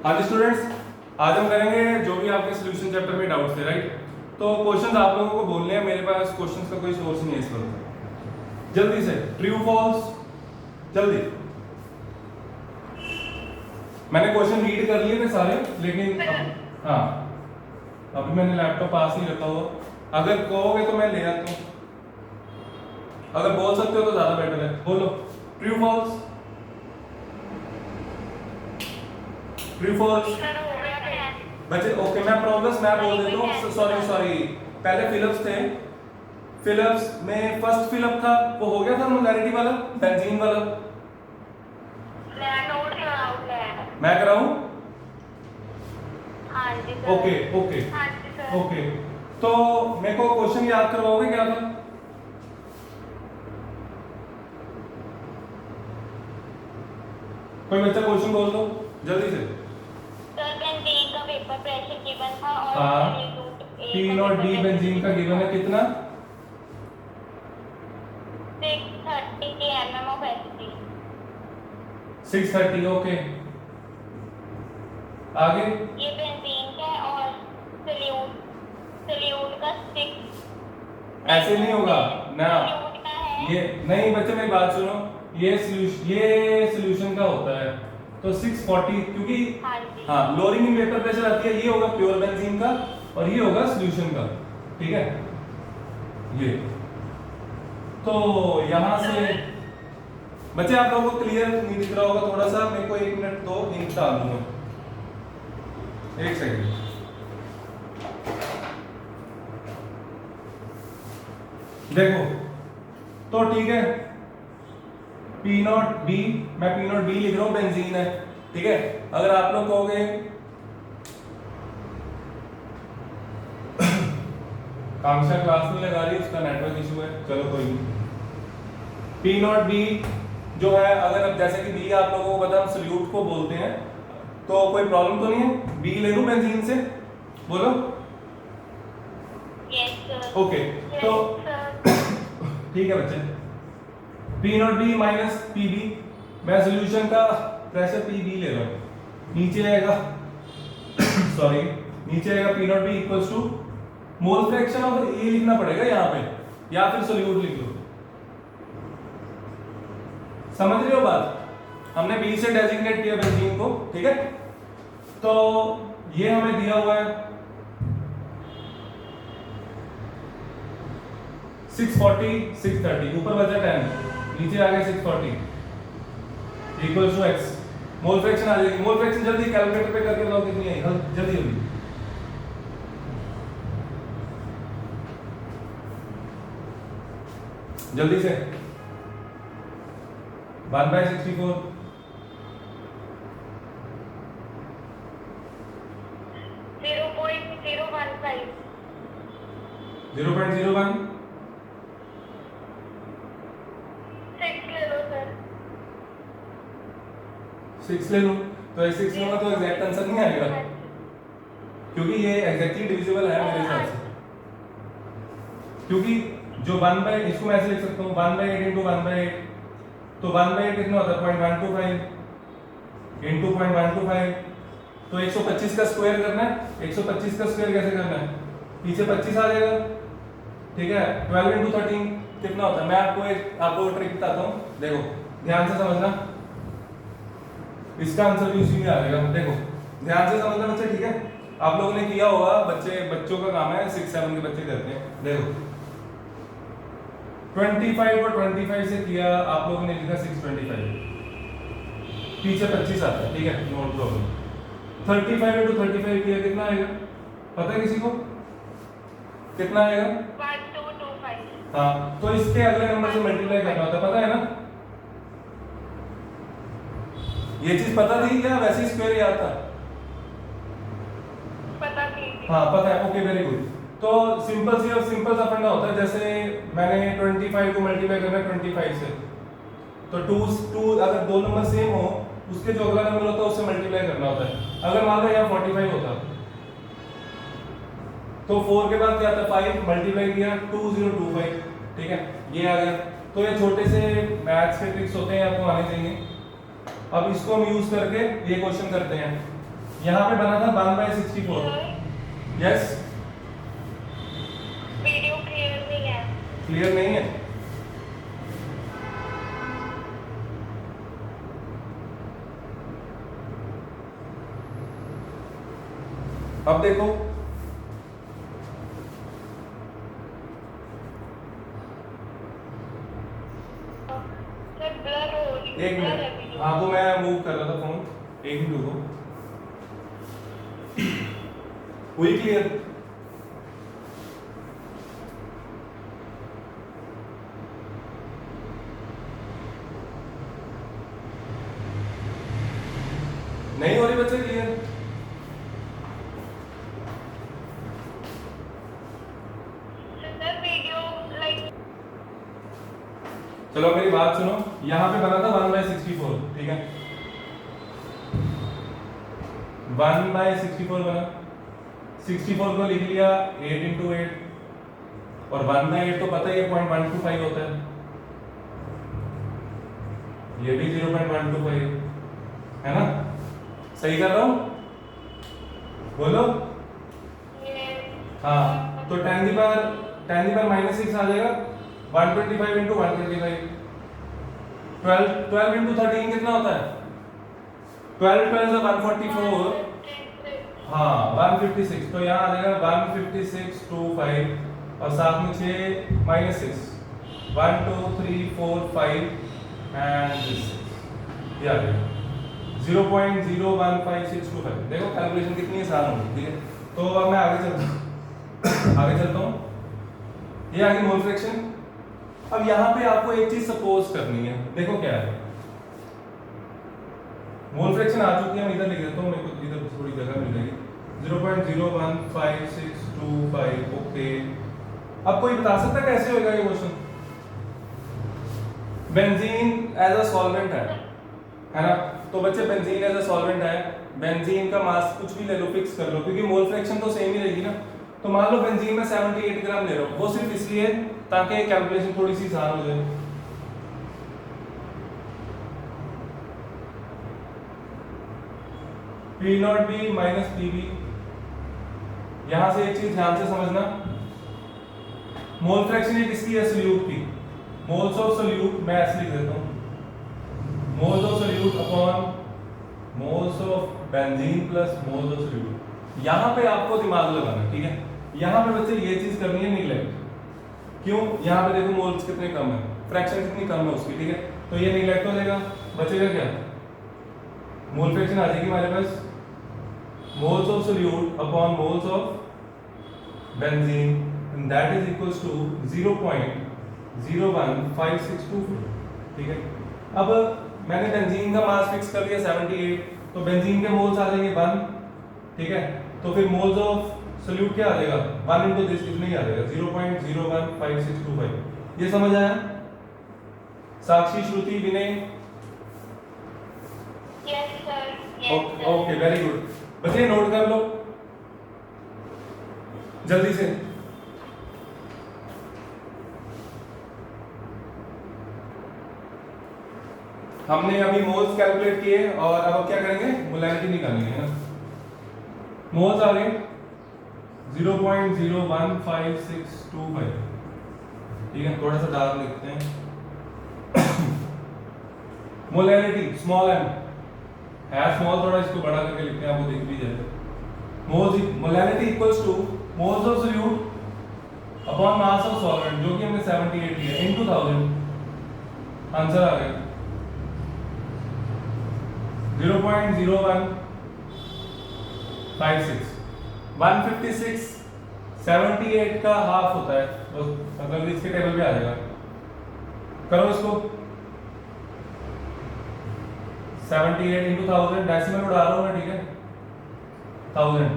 हाँ जी स्टूडेंट्स, आज हम करेंगे जो भी आपके सॉल्यूशन चैप्टर में डाउट्स थे, राइट। तो क्वेश्चंस आप लोगों को बोलने हैं, मेरे पास क्वेश्चंस का कोई सोर्स नहीं है इस वक्त। जल्दी से ट्रू फॉल्स, जल्दी। मैंने क्वेश्चन रीड कर लिए थे सारे, लेकिन हाँ, अभी मैंने लैपटॉप पास नहीं रखा हुआ। अगर कहोगे तो मैं ले आता हूँ, अगर बोल सकते हो तो ज्यादा बेटर है। बोलो ट्रू फॉल्स, ट्रू फॉल्स बच्चे। ओके, मैं प्रॉब्लम्स मैं बोल देता हूँ। सॉरी, पहले फिलिप्स थे। फिलिप्स में फर्स्ट फिलिप था, वो हो गया था मोलैरिटी वाला, बेंजीन वाला। मैं कराऊं? हाँ जी सर। ओके ओके हाँ जी सर। ओके, तो मेरे को क्वेश्चन याद करवाओगे क्या था? कोई बच्चा क्वेश्चन बोल दो जल्दी से। सर बेंजीन का वेपर प्रेशर गिवन था और हाँ, पी नॉट डी बेंजीन का गिवन है कितना? 630 kmm of एसिडी। 630। ओके, आगे। ये बेंजीन का है और सोल्यूट का 6। ऐसे नहीं होगा ना, सोल्यूट का है। ये नहीं बच्चे, मेरी बात सुनो। ये सॉल्यूशन का होता है, तो 640, क्योंकि हाँ जी। हाँ, लोअरिंग इन वेपर प्रेशर आती है, ये होगा प्योर बेंजीन का और ये होगा सॉल्यूशन का, ठीक है। ये तो यहां से बच्चे आप लोगों को क्लियर नहीं दिख रहा होगा थोड़ा सा, मेरे को 1 मिनट दो, इंक डाल दूंगा। 1 सेकंड। देखो तो ठीक है, पी नॉट बी, मैं पी नॉट बी लिख रहा हूं, बेंजीन है, ठीक है। अगर आप लोग कहोगे कांक्षा क्लास नहीं लगा रही, उसका नेटवर्क इशू है, चलो कोई नहीं। पी नॉट बी जो है, अगर अब जैसे कि बी आप लोगों को पता, हम सॉल्यूट को बोलते हैं, तो कोई प्रॉब्लम तो नहीं है? बी ले लूं बेंजीन से, बोलो। Yes sir. ओके, तो ठीक है बच्चे, P naught B minus P B, मैं सॉल्यूशन का प्रेशर पी बी ले रहा हूं, नीचे आएगा सॉरी, नीचे आएगा P naught B equals to mole fraction of A लिखना पड़ेगा यहाँ पे, या फिर सॉल्यूट लिख लो। समझ रहे हो बात? हमने बी से डेजिग्नेट किया बेंजीन को, ठीक है। तो ये हमें दिया हुआ है 640 630, ऊपर बचा 10, नीचे आ गया 640 equals to x। Mole fraction आ जाएगी, मोल फ्रैक्शन जल्दी कैलकुलेटर पे करके बताओ कितनी आई, जल्दी जल्दी। जल्दी से 1/64, 0.015। 0.01, 6 ले लो सर। 6 ले लूं, तो 6 लूंगा तो एग्जैक्ट आंसर नहीं आएगा, क्योंकि ये एग्जैक्टली डिविजिबल है मेरे हिसाब से। क्योंकि जो 1/, इसको मैं ऐसे लिख सकता हूँ 1/8 इंटू 1/8, तो 1/8 कितना होता है 0.125 इंटू 0.125, तो 125 का स्क्वायर करना है। 125 का स्क्वायर कैसे करना है? पीछे 25 आ जाएगा, ठीक है। 12 इंटू 13 कितना होता है? मैं आपको ट्रिक बताता हूँ, देखो ध्यान से समझना, इसका आंसर भी उसी में आ जाएगा। देखो ध्यान से समझना बच्चे, ठीक है। आप लोगों ने किया होगा, बच्चों का काम है, 6-7 के बच्चे करते हैं। देखो 25 और 25 से किया, आप लोगों ने लिखा 625, पीछे 25 आता है, ठीक है, नो प्रॉब्लम। 35 इंटू 35 किया, कितना आएगा पता है किसी को? कितना आएगा? 1225। हाँ, तो इसके अगले नंबर से मल्टीप्लाई करना होता है, पता है ना? ये चीज पता थी क्या? वैसे ही स्क्वायर याद था? पता थी। हाँ पता है, ओके वेरी गुड। तो सिंपल सा फंडा होता है, जैसे मैंने 25 को मल्टीप्लाई करना है 25 से, तो 2 अगर दो नंबर सेम हो, उसके जो अगला नंबर होता है उससे मल्टीप्लाई करना होता है। अगर मान लो यहाँ 45 होता तो 4 के बाद क्या आता है 5, मल्टीप्लाई किया 2025, ठीक है, ये आ गया। तो ये छोटे से मैथ्स के ट्रिक्स होते हैं, आपको आने चाहिए। अब इसको हम यूज करके ये क्वेश्चन करते हैं। यहाँ पे बना था 1/64। यस, वीडियो क्लियर नहीं है। क्लियर नहीं है? अब देखो, सर ब्लर हो रही है। एक blur है मिनट, वीडियो। हाँ वो मैं मूव कर रहा था फोन, एक मिनट रुको। हुई क्लियर? नहीं हो रही बच्चे क्लियर? सर वीडियो लाइक चलो मेरी बात सुनो, यहाँ पे बना था 1/64, ठीक है? 1/64 बना, 64 को लिख लिया 8 × 8, और 1/8 तो पता ही है 0.125 होता है, ये भी 0.125 है ना? सही कर रहा हूँ? बोलो। हाँ, तो 10⁻⁻⁶ आ जाएगा 125 × 125। 12 × 13 कितना होता है? 12 12 144। हाँ 156, तो यहाँ आ जाएगा 15625, और साथ में 6 -6, 1 2 3 4 5 एंड ये आ गया 0.015625। देखो कैलकुलेशन कितनी आसान होगी, ठीक है? तो अब मैं आगे चलता हूँ आगे चलता हूँ। ये आगे मोल फ्रैक्शन। अब यहाँ पे आपको एक चीज सपोज करनी है, देखो क्या है। मोल फ्रैक्शन आ चुकी है, मैं इधर लिख देता हूँ, मेरे को इधर थोड़ी जगह मिल जाएगी। 0.01565, ओके। अब कोई बता सकता है कैसे होगा ये question? Benzene as a solvent है ना? तो बच्चे बेंजीन एज अ सॉल्वेंट है, बेंजीन का मास कुछ भी ले लो, फिक्स कर लो, क्योंकि मोल फ्रैक्शन तो सेम ही रहेगी ना। तो मान लो बेंजीन में 78 ग्राम ले रहा हूँ, वो सिर्फ इसलिए ताकि कैलकुलेशन थोड़ी सी आसान हो जाए। P0B minus PB। यहां से एक चीज ध्यान से समझना, मोल फ्रैक्शन ये किसकी है? सोल्यूट की। मोल्स ऑफ सोल्यूट मैं ऐसे लिख देता हूं, moles of solute upon moles of benzene plus moles of solute. यहां पे आपको दिमाग लगाना, ठीक है? यहां पे बच्चे ये चीज करनी है निगलेक्ट। क्यों? यहां पे देखो मोल्स कितने कम है, फ्रैक्शन कितनी कम है उसकी, ठीक है? तो ये निगलेक्ट हो जाएगा, बचेगा क्या? मोल फ्रैक्शन आ जाएगी हमारे पास moles of solute upon moles of benzene, and that is equals to 0.015624, ठीक है? अब मैंने बेंजीन का मास फिक्स कर दिया 78, तो बेंजीन के मोल्स आ जाएंगे 1, ठीक है? तो फिर मोल्स ऑफ सोल्यूट क्या आ जाएगा? 1 into this कितना ही आ जाएगा? 0.015625। ये समझ आया? Sakshi, Shruti, Vinay? Yes sir. Okay, very good. बच्चे नोट कर लो जल्दी से। हमने अभी मोल्स कैलकुलेट किए, और अब क्या करेंगे? मोलैरिटी निकालेंगे, है ना? मोल्स आ गए 0.015625, ठीक है? थोड़ा सा डार्क लिखते हैं। मोलैरिटी स्मॉल m है, स्मॉल थोड़ा इसको बड़ा करके लिखते हैं, आपको दिख भी जाएगा। Moles molarity equals two moles of solute upon mass of solvent, जो कि हमने 78 लिया, इनटू 1000। आंसर आ गया 0.0156। 156 78 का हाफ होता है, मतलब इसके टेबल पे आ जाएगा। करो इसको, 78 into 1000, डेसिमल उड़ा रहा हूं मैं, ठीक है? 1000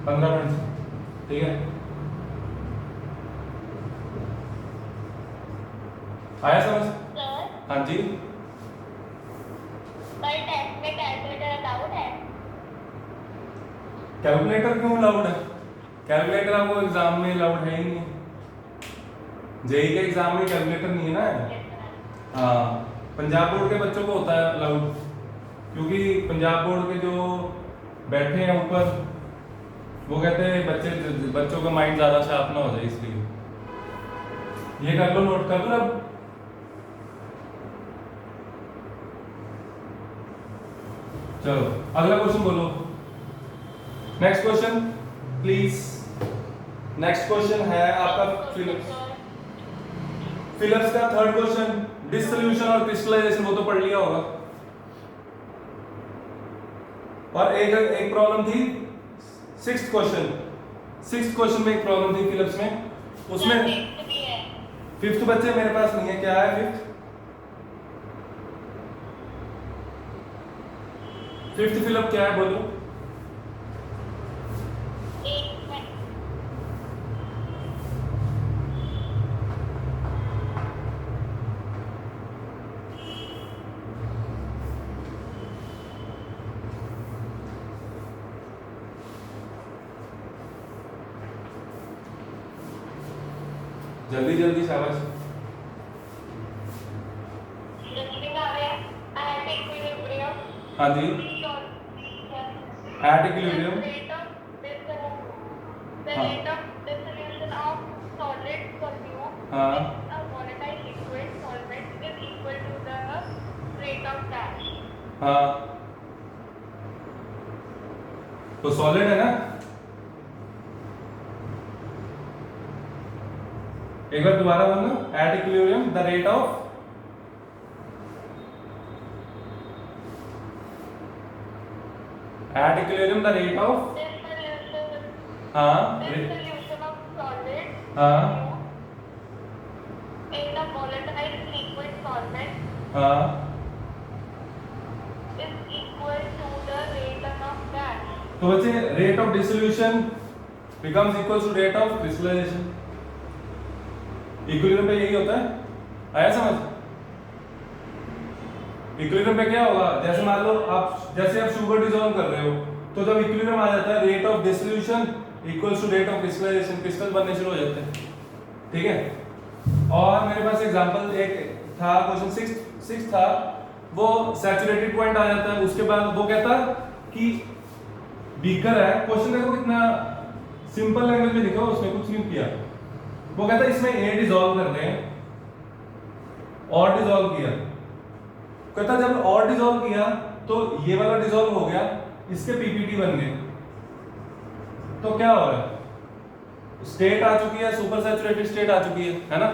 15 ठीक है? आया समझ? सर हाँ जी। पर टेस्ट में कैलकुलेटर अलाउड है? कैलकुलेटर क्यों अलाउड है? कैलकुलेटर आपको एग्जाम में अलाउड है ही नहीं। जेई के एग्जाम में कैलकुलेटर नहीं है ना। हाँ, पंजाब बोर्ड के बच्चों को होता है अलाउड, क्योंकि पंजाब बोर्ड के जो बैठे हैं ऊपर वो कहते हैं बच्चों का माइंड ज़्यादा शार्प ना हो जाए, इसलिए ये कर लो, नोट कर लो अब। चलो अगला क्वेश्चन बोलो। Next question please. Next question है आपका फिलिप्स का थर्ड क्वेश्चन, डिसोल्यूशन और क्रिस्टलाइजेशन, वो तो पढ़ लिया होगा। और एक प्रॉब्लम थी सिक्स्थ क्वेश्चन में एक प्रॉब्लम थी फिलिप्स में, उसमें फिफ्थ बच्चे मेरे पास नहीं है, क्या है फिफ्थ फिलिप क्या है बोलो। जल्दी जल्दी शाबाश। हाँ जी, एट इक्विलिब्रियम हाँ, तो सॉलिड है ना। एक बार दोबारा बोलना, at equilibrium the rate of हाँ हाँ हाँ, तो बच्चे rate of dissolution becomes equal to rate of crystallisation. Equilibrium पे यही होता है, आया समझ। इक्विलिब्रियम पे क्या होगा, जैसे मान लो जैसे आप शुगर डिसॉल्व कर रहे हो, तो जब इक्विलिब्रियम आ जाता है rate of dissolution equals to rate of crystallisation, crystal बनने शुरू हो जाते हैं, ठीक है। और मेरे पास एग्जांपल एक था, क्वेश्चन सिक्स था, वो सैचुरेटेड पॉइंट आ जाता है, उसके बाद वो कहता कि बीकर है, क्वेश्चन देखो कितना सिंपल लैंग्वेज में लिखा, उसमें कुछ नहीं किया। वो कहता है इसमें ए डिसॉल्व कर रहे हैं और डिसॉल्व किया, कहता जब और डिसॉल्व किया तो ये वाला डिसॉल्व हो गया, इसके पीपीटी बन गए, तो क्या हो रहा है, स्टेट आ चुकी है, सुपर सैचुरेटेड स्टेट आ चुकी है ना,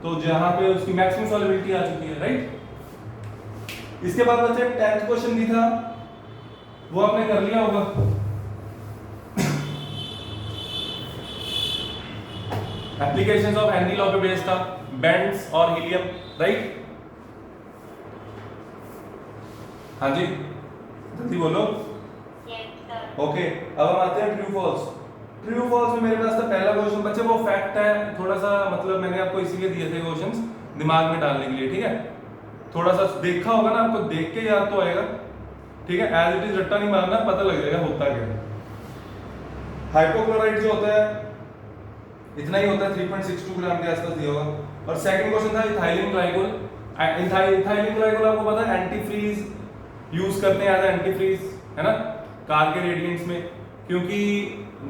तो जहां पे उसकी मैक्सिमम सॉल्युबिलिटी आ चुकी है, राइट। इसके बाद बच्चे 10th क्वेश्चन भी था, वो आपने कर लिया होगा। एप्लीकेशंस ऑफ हेनरी लॉ पे बेस्ड था, बेंड्स और हीलियम, राइट। हाँ जी जल्दी बोलो। ओके, अब हम आते हैं ट्रू फॉल्स। ट्रू फॉल्स में मेरे पास था पहला क्वेश्चन बच्चे, वो फैक्ट है, थोड़ा सा मतलब मैंने आपको इसीलिए दिए थे क्वेश्चंस दिमाग में डालने के लिए, ठीक है। थोड़ा सा देखा होगा ना, आपको देख के याद तो आएगा, ठीक है। एज इट इज रट्टा नहीं मारना, पता लग जाएगा होता क्या है। हाइपोक्लोराइड जो होता है इतना ही होता है, 3.62 ग्राम के आसपास दिया होगा। और सेकंड क्वेश्चन था इथाइलिन ग्लाइकोल। इथाइलिन ग्लाइकोल आपको पता है एंटी फ्रीज यूज करते हैं, एज एंटी फ्रीज, है ना, कार के रेडिएंट्स में, क्योंकि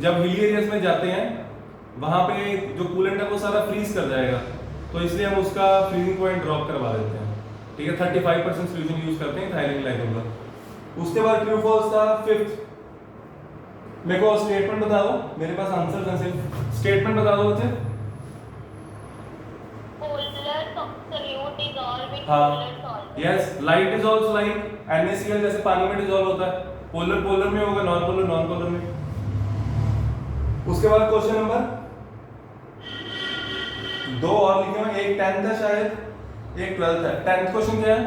जब हिली एरियाज में जाते हैं वहां पे जो कूलेंट है वो सारा फ्रीज कर जाएगा, तो इसलिए हम उसका फ्रीजिंग पॉइंट ड्रॉप करवा देते हैं, ठीक है। 35% सोल्यूशन यूज करते हैं इथाइलिन ग्लाइकोल का। उसके बाद ट्रू फॉल्स था फिफ्थ। मेरे को स्टेटमेंट बता दो, मेरे पास आंसर है, सिर्फ स्टेटमेंट बता दो बच्चे। Yes, light is also like NaCl, जैसे पानी में डिसॉल्व होता है, पोलर पोलर में होगा, नॉन पोलर नॉन पोलर में। उसके बाद क्वेश्चन नंबर 2 और लिखे हुए, एक 10th है शायद, एक 12th है। 10th क्वेश्चन क्या है,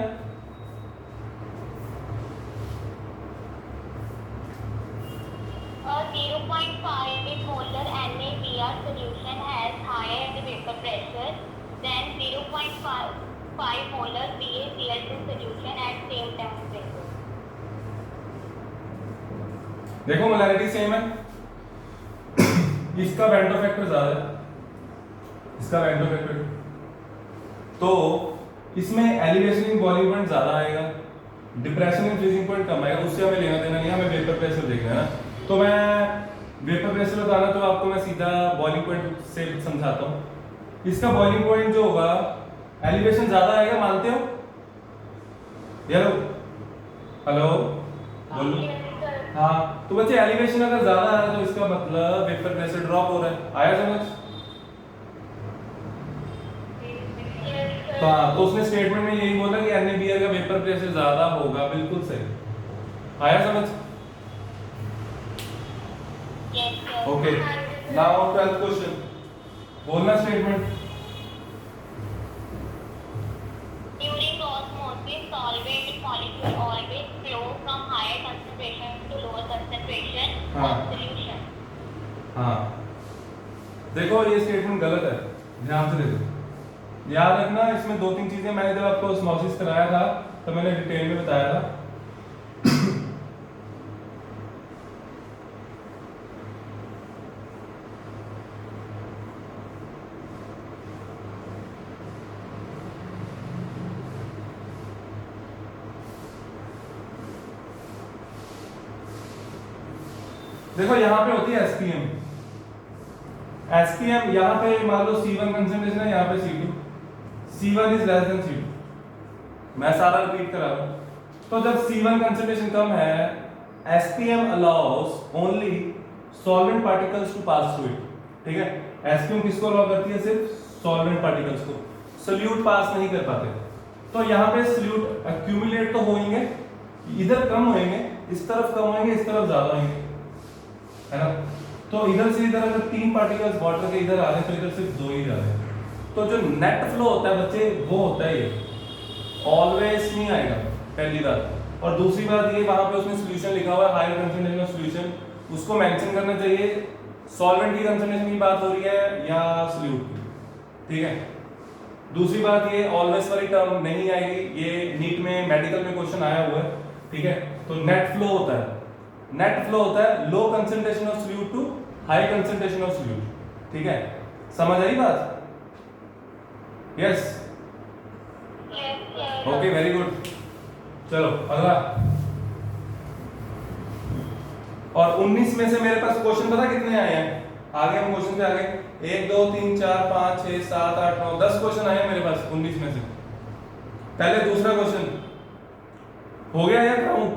A 0.5 molar NaBr solution has higher vapor pressure than 0.5 molar BaCl2 solution at same temperature. देखो मोलैरिटी सेम है, इसका वेंडो फैक्टर ज्यादा है, इसका वेंडो फैक्टर, तो इसमें एलिवेशन इन बॉइलिंग पॉइंट ज्यादा आएगा, डिप्रेशन इन फ्रीजिंग पॉइंट कम आएगा, उससे हमें लेना देना नहीं है, हमें वेपर प्रेशर देखना है ना। तो मैं वेपर प्रेशर बताना, तो आपको मैं सीधा बॉइलिंग पॉइंट से समझाता हूँ। इसका बॉइलिंग पॉइंट जो होगा, एलिवेशन ज्यादा आएगा, मानते हो? हेलो हेलो बोलो। हाँ, तो बच्चे एलिवेशन अगर ज्यादा है तो इसका मतलब वेपर प्रेशर ड्रॉप हो रहा है। आया समझ? हाँ, तो उसने स्टेटमेंट में यही बोला कि एन बियर का वेपर प्रेशर ज्यादा होगा, बिल्कुल सही। आया समझ? ओके, नाउ 12th क्वेश्चन, बोलना statement. During osmosis, solvent molecule always flow from higher concentration to lower concentration हाँ। of solution. हाँ, देखो ये स्टेटमेंट गलत है, ध्यान से देखो। याद रखना, इसमें दो तीन चीजें मैंने जब आपको ऑस्मोसिस कराया था तो मैंने डिटेल में बताया था। देखो यहाँ पे होती है एसपीएम। एसपीएम यहाँ पे मान लो C1 कंसंट्रेशन है, यहाँ पे C2, C1 is less than C2। मैं सारा रिपीट करा रहा हूँ। तो जब C1 कंसंट्रेशन कम है, SPM allows only solvent particles to pass through it. ठीक है, एसपीएम किसको अलाउ करती है? सिर्फ सॉल्वेंट पार्टिकल्स को, सोल्यूट पास नहीं कर पाते। तो यहाँ पे सोल्यूट एक्यूमुलेट तो होंगे, इधर कम होंगे, इस तरफ कम होंगे, इस तरफ ज्यादा होंगे, है ना। तो इधर से इधर अगर 3 पार्टिकल्स वाटर के इधर आ रहे हैं तो इधर सिर्फ 2 ही जा रहे हैं। तो जो नेट फ्लो होता है बच्चे, वो होता है ये, ऑलवेज नहीं आएगा, पहली बात। और दूसरी बात ये, वहां पे उसने सॉल्यूशन लिखा हुआ है, हायर कंसंट्रेशन ऑफ सॉल्यूशन, उसको मेंशन करना चाहिए सॉल्वेंट की कंसंट्रेशन की बात हो रही है या सॉल्यूट की। ठीक है, दूसरी बात ये ऑलवेज वाली टर्म नहीं आएगी, ये नीट में मेडिकल में क्वेश्चन आया हुआ है। ठीक है, तो नेट फ्लो होता है, नेट फ्लो होता है low concentration of solute to high concentration of solute. ठीक है, समझ आई बात? Yes, okay, very good. चलो अगला। और 19 में से मेरे पास क्वेश्चन पता कितने आए हैं? आगे हम क्वेश्चन पे आगे 1 2 3 4 5 6 7 8 9 10 क्वेश्चन आए हैं मेरे पास 19 में से। पहले दूसरा क्वेश्चन हो गया या क्या हूं?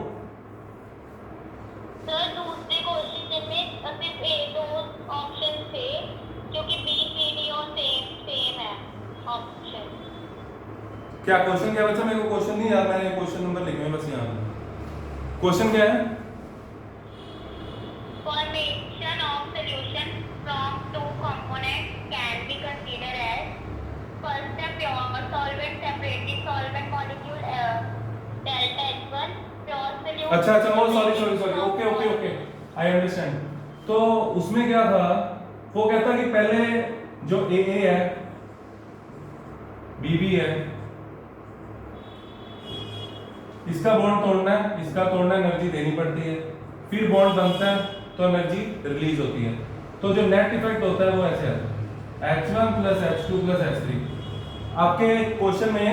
सर दूसरे क्वेश्चन में सिर्फ एक दो ऑप्शन थे, क्योंकि बी सी डी और सेम है ऑप्शन। क्या क्वेश्चन क्या बच्चा? मेरे को क्वेश्चन नहीं याद, मैंने क्वेश्चन नंबर लिखे हैं बस यहाँ पे। क्वेश्चन क्या है? Formation of solution from two components can be considered as first a pure solvent separating solvent molecule delta H1 pure solute। अच्छा, ओ सॉरी, ओके, आई अंडरस्टैंड। तो उसमें क्या था, वो कहता कि पहले जो ए है, बी है, इसका बॉन्ड तोड़ना है, इसका तोड़ना, एनर्जी देनी पड़ती है, फिर बॉन्ड बनता है तो एनर्जी रिलीज होती है। तो जो नेट इफेक्ट होता है वो ऐसे आता है, H1 plus H2 plus H3। आपके क्वेश्चन में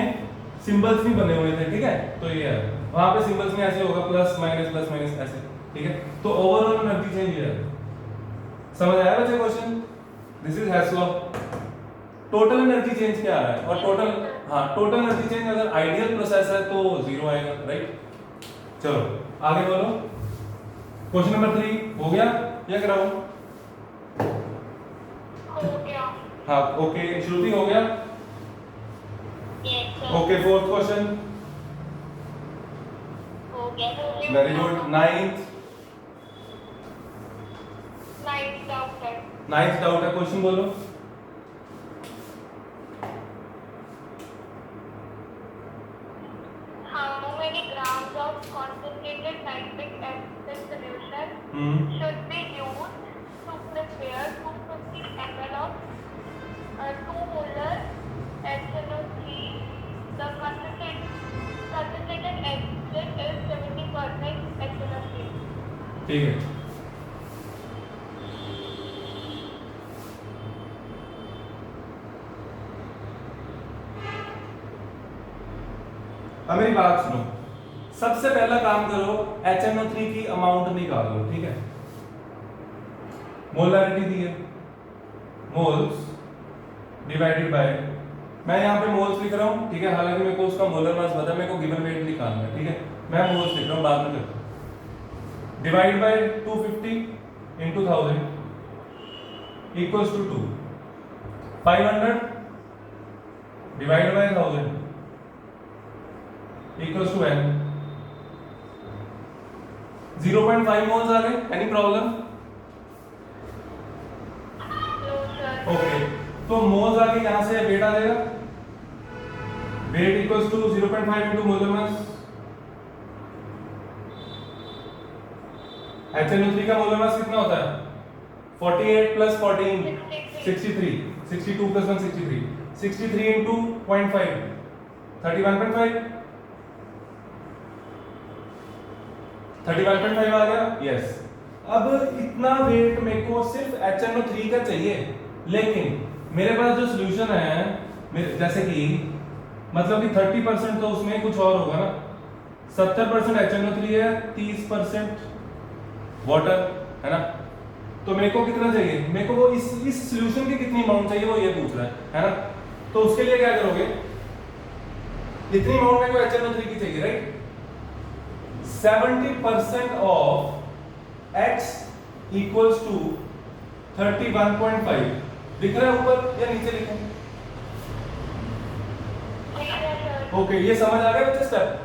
सिंबल्स भी बने हुए थे, ठीक है, तो ये है, वहां पे सिंबल्स में ऐसे होगा प्लस माइनस ऐसे, ठीक है। तो ओवरऑल एनर्जी चेंज ये है। समझ आया बच्चे question? This is Hess law. Total energy change क्या आ रहा है? और टोटल एनर्जी चेंज अगर आइडियल प्रोसेस है तो 0 आएगा, राइट। चलो आगे बोलो। क्वेश्चन नंबर 3 हो गया या कराऊं? हो गया। हाँ, ओके, श्रुति हो गया? Yes sir. Okay, 4th question. हो गया। Very good. 9th डाउट है, क्वेश्चन बोलो। How many grams of concentrated nitric acid solution should be used to prepare 250 ml of 2 molar HNO3? The concentrated acid is 70% HNO3. ठीक है, अब मेरी बात सुनो। सबसे पहला काम करो, HNO3 की अमाउंट निकालो, ठीक है। मोलारिटी दी है, मोल्स डिवाइडेड बाय, मैं यहाँ पे मोल्स लिख रहा हूँ, ठीक है, हालांकि मेरे को उसका मोलर मास पता है, मेरे को गिवन वेट निकालना है, ठीक है, मैं मोल्स लिख रहा हूँ, बाद में करता हूँ। Divide by 250 into 1000 equals to 2, 500 divide by 1000 equals to n। 0.5 moles आ गए, एनी प्रॉब्लम? ओके, तो मोल्स आगे यहां से वेट आ जाएगा, weight equals to 0.5 into molar mass. HNO3 का मोलर मास कितना होता है? 48 प्लस 14 63, 62 प्लस 1 63, 63 इनटू 0.5 31.5, 31.5 आ गया, यस। अब इतना वेट मेरे को सिर्फ HNO3 का चाहिए, लेकिन मेरे पास जो सॉल्यूशन है, जैसे कि मतलब कि 30% तो उसमें कुछ और होगा ना, 70% HNO3 है, 30% वाटर है ना, तो मेरे को कितना चाहिए, मेरे को वो इस सॉल्यूशन की कितनी अमाउंट चाहिए वो ये पूछ रहा है ना। तो उसके लिए क्या करोगे, इतनी अमाउंट मेरे को HNO3 की चाहिए, right. 70% of X equals to 31.5, दिख रहा है ऊपर या नीचे लिखूं? ओके, ये समझ आ गया बच्चे step?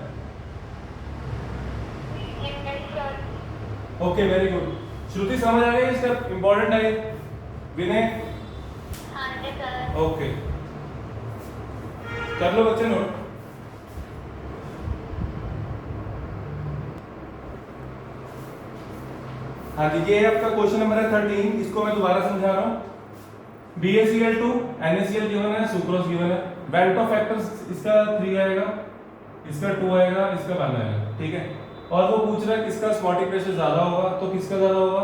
Okay, very good. Shruti समझ आ गया ये स्टेप, इंपॉर्टेंट है। विनय? हाँ जी सर। ओके, कर लो बच्चे नोट। हाँ जी, ये आपका क्वेश्चन नंबर है 13, इसको मैं दोबारा समझा रहा हूँ। BaCl2 NaCl गिवन है, सुक्रोज गिवन है, वेंटो फैक्टर इसका 3 आएगा, इसका 2 आएगा, इसका 1 आएगा, ठीक है। और वो पूछ रहा है किसका स्पॉटिक प्रेशर ज्यादा होगा, तो किसका ज्यादा होगा,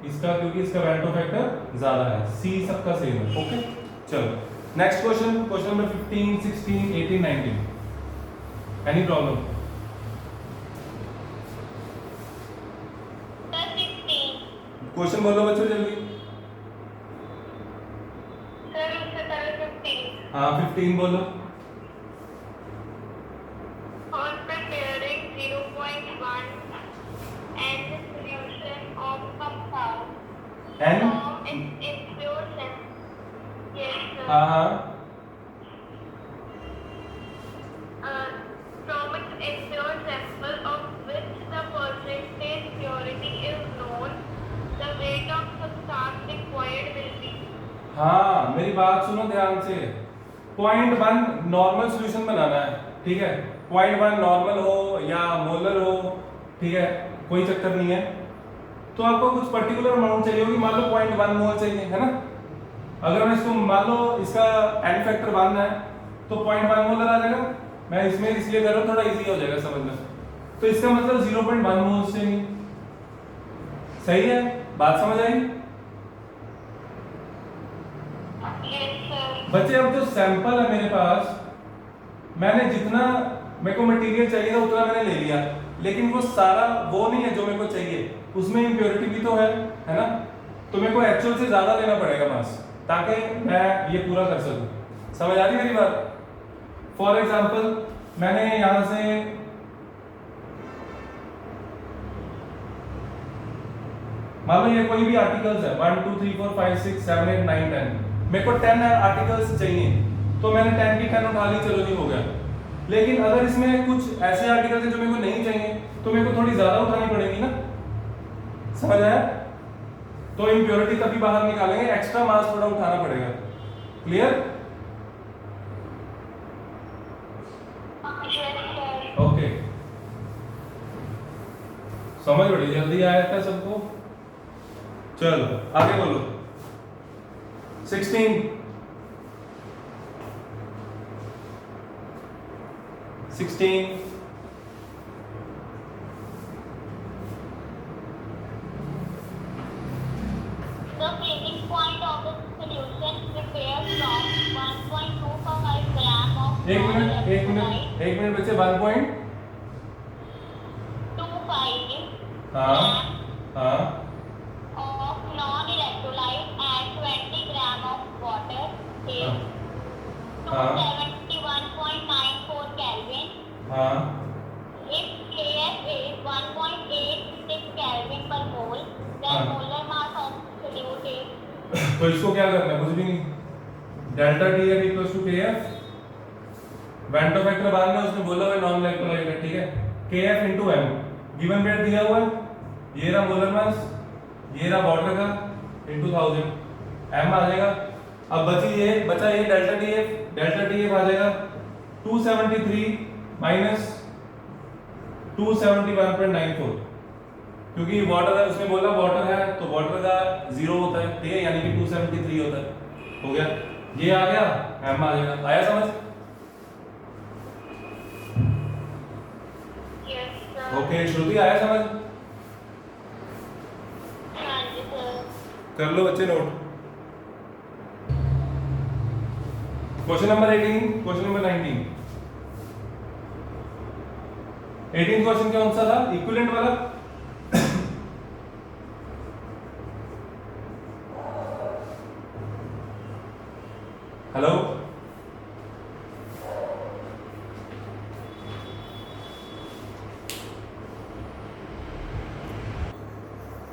इसका, क्योंकि इसका वेंटो फैक्टर ज्यादा है। सी सबका सेम है, ओके। चलो next question, question number 15 16 18 19, any problem? Question बोलो बच्चों जल्दी। सर उससे पहले 15। हाँ 15 बोलो। On preparing 0.1 and the solution of compound N? from its impure sample. Yes sir. हाँ From its impure sample of which the percentage purity is known, the weight of substance required will be. हाँ, मेरी बात सुनो ध्यान से। 0.1 normal solution बनाना है, ठीक है। 0.1 नॉर्मल हो या मोलर हो, ठीक है, कोई चक्कर नहीं है। तो आपको कुछ पर्टिकुलर अमाउंट चाहिए होगी, मान लो 0.1 मोल चाहिए, है ना। अगर मैं इसको मान लो इसका एन फैक्टर 1 है तो 0.1 मोलर आ जाएगा। मैं इसमें इसलिए कर रहा हूँ, थोड़ा इजी हो जाएगा समझना। तो इसका मतलब 0.1 मोल चाहिए, सही है, बात समझ आई? Yes sir. बच्चे अब जो सैंपल है मेरे पास, मैंने जितना मेरे को मटेरियल चाहिए था उतना मैंने ले लिया, लेकिन वो सारा वो नहीं है जो मेरे को चाहिए, उसमें इम्प्योरिटी भी तो है ना। तो मेरे को एक्चुअल से ज्यादा लेना पड़ेगा मास, ताकि मैं ये पूरा कर सकूं। समझ आ रही मेरी बात? फॉर एग्जाम्पल मैंने यहां से मान लो ये कोई भी आर्टिकल्स है 1 2 3 4 5 6 7 8 9 10, मेरे को 10 आर्टिकल्स चाहिए, तो मैंने 10 की 10 उठा ली, चलो जी हो गया। लेकिन अगर इसमें कुछ ऐसे आर्टिकल्स हैं जो मेरे को नहीं चाहिए, तो मेरे को थोड़ी ज्यादा उठानी पड़ेगी ना। समझ आया? तो इम्प्योरिटी तभी बाहर निकालेंगे, एक्स्ट्रा मास थोड़ा उठाना पड़ेगा। क्लियर? ओके, समझ बड़ी जल्दी आया था सबको। चलो आगे बोलो। 16 The freezing point of the solution prepared from 1.25 gram of एक मिनट बच्चे, 1 पॉइंट हाँ हाँ of non-electrolyte and 20 gram of water is हाँ 271.94 Kelvin. हाँ If Kf is 1.86 Kelvin per mole, then हाँ। molar mass of solute is तो इसको क्या करना है, कुछ भी नहीं, delta T F equals to K F, van't Hoff factor बाद में उसने बोला हुआ नॉन इलेक्ट्रोलाइट है, ठीक है, K F into M, given weight दिया हुआ है, ये रहा मोलर मास, ये रहा वाटर का इंटू 1000, एम आ जाएगा। अब बचा ये डेल्टा टी एफ आ जाएगा 273 माइनस 271.94, क्योंकि वाटर है, उसने बोला वाटर है तो वाटर का 0 होता है, ठीक है, यानी कि 273 होता है, हो गया, ये आ गया, एम आ जाएगा। आया समझ? yes sir. ओके श्रुति, आया समझ? हाँ जी sir. कर लो बच्चे note. Question number 18, question number 19। 18 question कौन सा था, इक्विवेलेंट वाला? हेलो,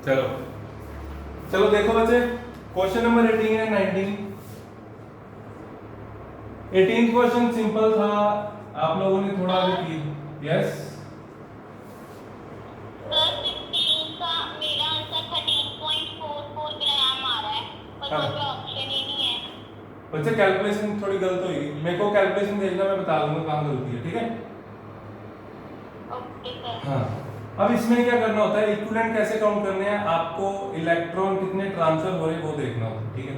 चलो चलो देखो बच्चे, क्वेश्चन नंबर 18 है 19। 18 क्वेश्चन सिंपल था, आप लोगों ने थोड़ा आगे की, यस सर 16 का मेरा आंसर 13.44 ग्राम आ रहा है, पर हाँ। कोई ऑप्शन ही नहीं है। बच्चे कैलकुलेशन थोड़ी गलत होगी, मेरे को कैलकुलेशन भेजना, मैं बता दूंगा कहाँ गलती है, ठीक है। Okay sir. हाँ, अब इसमें क्या करना होता है, इक्विवेलेंट कैसे काउंट करने हैं, आपको इलेक्ट्रॉन कितने ट्रांसफर हो रहे हैं वो देखना होता है, ठीक है।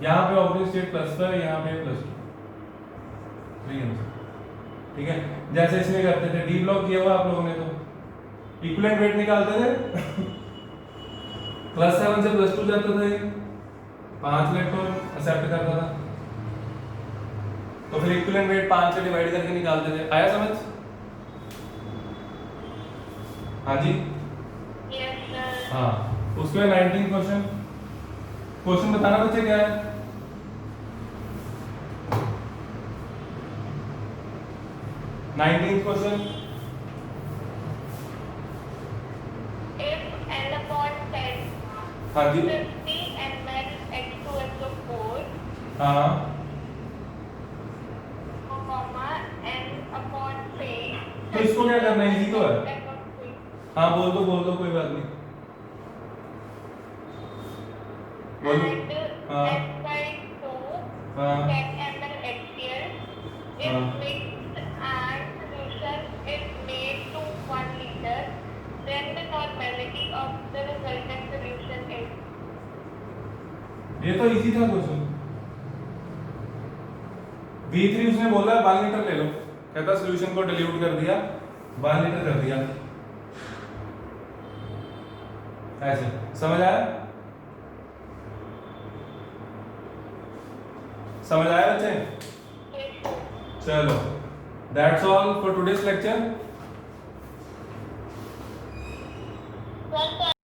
यहाँ पे ऑक्सीजन स्टेट प्लस है, यहाँ पे प्लस 2, ठीक है। जैसे इसमें करते थे, डी ब्लॉक किया हुआ आप लोगों ने, तो इक्विवेलेंट वेट निकालते थे +7 से +2 जाता था, 5 इलेक्ट्रॉन एक्सेप्ट करता था, तो फिर इक्विवेलेंट वेट 5 से डिवाइड करके निकालते थे। आया समझ? हाँ जी, यस सर। हाँ। उसके बाद 19 क्वेश्चन, क्वेश्चन बताना बच्चे क्या है। नाइनटीन क्वेश्चन, If L/10 हाँ जी, 50 ml H2SO4, हाँ n/3 तो इसको क्या करना है, इजी तो है, हाँ बोल दो कोई बात नहीं, बोलो। हाँ S/2 हाँ 10 ml HCl. If हाँ। mixed and solution is made to 1 liter, then the normality of the resultant solution is. ये तो इजी था क्वेश्चन। V3 उसने बोला 1 लीटर ले लो, कहता सॉल्यूशन को डिल्यूट कर दिया, 1 लीटर कर दिया, ऐसे समझ आया? समझ आया बच्चे? चलो, that's all for today's lecture.